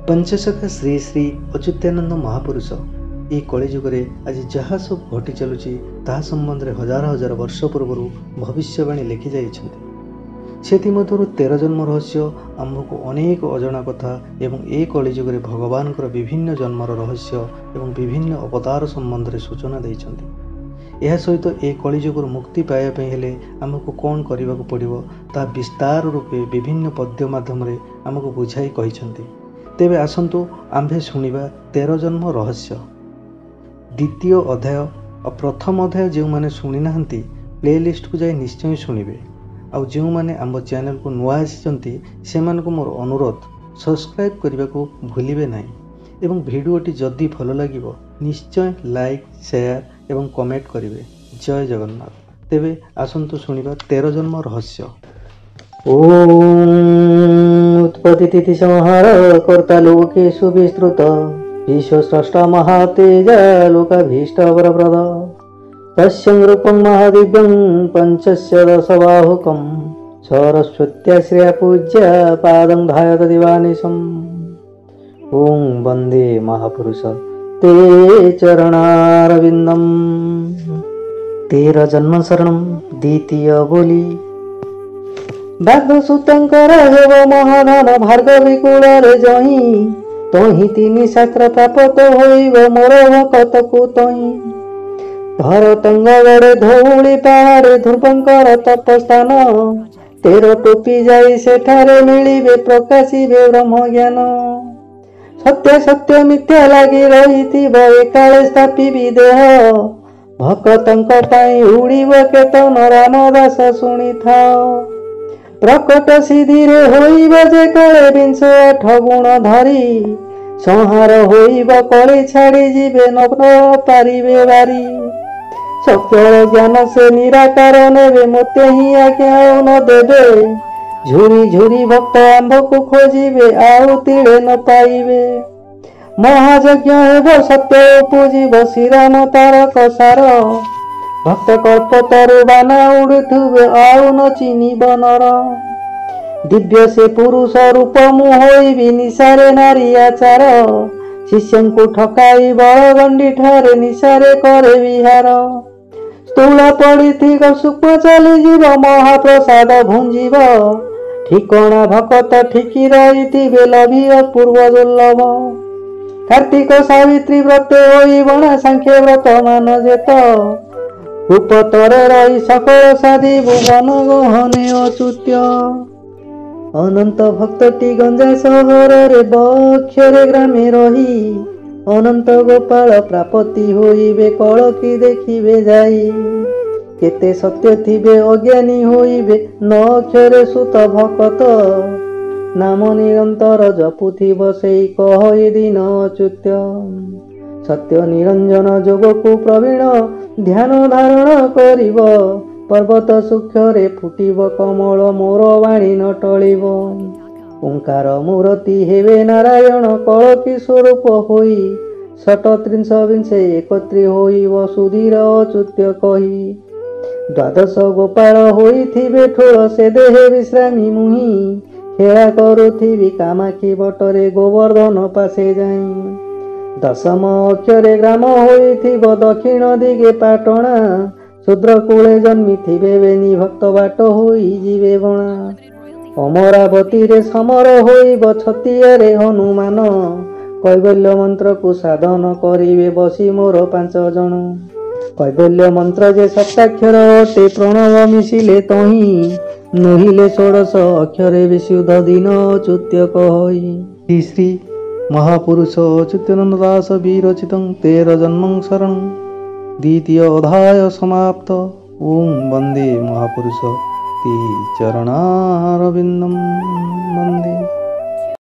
पंचसखा श्री श्री अच्युतानंद महापुरुष ये कलिजुगे आज जहाँ सब घटी चलुची ता संबंध में हजार हजार वर्ष पूर्व भविष्यवाणी लिखि जाइछन्ति। 13 जन्म रहस्य आमको अनेक अजଣା कथा एवं ए कलिजुगे भगवान विभिन्न जन्मर रहस्य एवं विभिन्न अवतार संबंध में सूचना देइछन्ति। यह सहित ए कलिजुगर मुक्ति पाइबा हेले आमको कौन करने को पड़िबो ता विस्तार रूपे विभिन्न पद्य माध्यम आमको बुझाई कहिछन्ति। तेबे आसंतु आम्भे शुणिबा 13 जन्म रहस्य द्वितीय अध्याय और प्रथम अध्याय जो मैंने शुणी नाहंती प्लेलिस्ट को जाए निश्चय शुणिबे। आउ जो मैंने आम चैनल को नुआ आसिचंती सेमान को मोर अनुरोध सब्सक्राइब करने को भूलिबे नहीं एवं वीडियोटी जदि भल लगिबो निश्चय लाइक शेयर एवं कमेंट करिवे। जय जगन्नाथ। तेबे आसंतु शुणिबा 13 जन्म रहस्य। ओम उत्पत्ति तिथि संहार कर्ता लोकेषु विस्तृत विश्व स्रष्टा महातेज लोकाभीष्ट वरप्रद तस्यं रूपं महादिव्यं पंचस्य दशबाहुकं सरस्वत्या श्रिया पूज्य पादं धायत दिवानिशम्। ओं वंदे महापुरुष ते चरणारविंदम। 13 जन्म शरणम द्वितीय बोली। बाघसूतंकर हेव महाधन भार्गवी कूଳରେ जही तही 3 शास्त्र प्राप्त होइब मोर भक्तकु तही। भरतंग गड़े धौली पहाड़े ध्रुवंकर तपस्थान 13 टोपी जाई सेठारे मिलिबे प्रकाशिबे ब्रह्म ज्ञान। सत्य सत्य मिथ्या लागी रही एकाले स्थापिबी देह भक्तंक पाई उड़ीब केतन रामदास शुणी थाओ। प्रकट सिद्धि रे होइब जे काले 28 गुण धरी संहार होइब कली छाड़ी जीवे न पारिबे बारी। सकल ज्ञान से निराकार नेबे मोते ही आज्ञा न देबे झुरी झुरी भक्त आंभ को खोजिबे आउ तिले न पाइबे। महायज्ञ हेब सत्य पूजिब श्रीराम तारक सार भक्त कल्प तरु बाना उड़ुथुबे आउ न चिन्हिब नर। दिव्य से पुरुष रूप मु होइबि निशारे नारी आचार शिष्य को ठकाई बड़गंडी ठारे निशारे करे विहार। स्थूल पड़ी सूक्ष्म चलीजीव महाप्रसाद भुंजीब ठिकणा भक्त ठिकी रही लभिय पूर्व दुर्लभ। कार्तिक सावित्री व्रत होइबणा सांख्य व्रत मान जेत रूप तरे रही सकल साधि भुवन गहने अच्युत्य। अनंत भक्तटी गंजा सहर रे बक्षरे ग्रामे रही अनंत गोपाल प्रापति होइबे कलकी देखिबे जाई। केते सत्य थिबे अज्ञानी होइबे न अक्षरे सुत भक्त नाम निरंतर जपुथिब सेई कहई दिन अच्युत्य। सत्य निरंजन जोग को प्रवीण ध्यान धारण करिब पर्वत सूक्ष्मरे फुटिब कमल मोर वाणी न टलिब। ओंकार मूर्ति हेवे नारायण कलकी स्वरूप होई 37 एकत्री होइब सुधीर अच्युत्य कही। 12 गोपाल होइथिबे ठोळ से देहे विश्रामी मुहि खेला करुथिबी कामाक्षी बटरे गोवर्धन पासे जाई। 10 अक्षरे ग्राम होइथिब दक्षिण दिगे पाटणा शूद्र कूले जन्मिथिबे बेनी भक्त बाट होई जीवे बणा। अमरावती रे समर होइब छतियारे हनुमान कैवल्य मंत्र को साधन करिवे बसी मोर 5 जन। कैवल्य मंत्र जे सप्ताक्षर अटे प्रणव मिशिले तही नहिले 16 अक्षरे विशुद्ध दिन अच्युत्य कहई। श्री श्री महापुरुष अच्युतानंद दास विरचितं 13 जन्म शरण द्वितीय अध्याय समाप्त। ओम वंदे महापुरुष ते चरणारविंदम वंदे।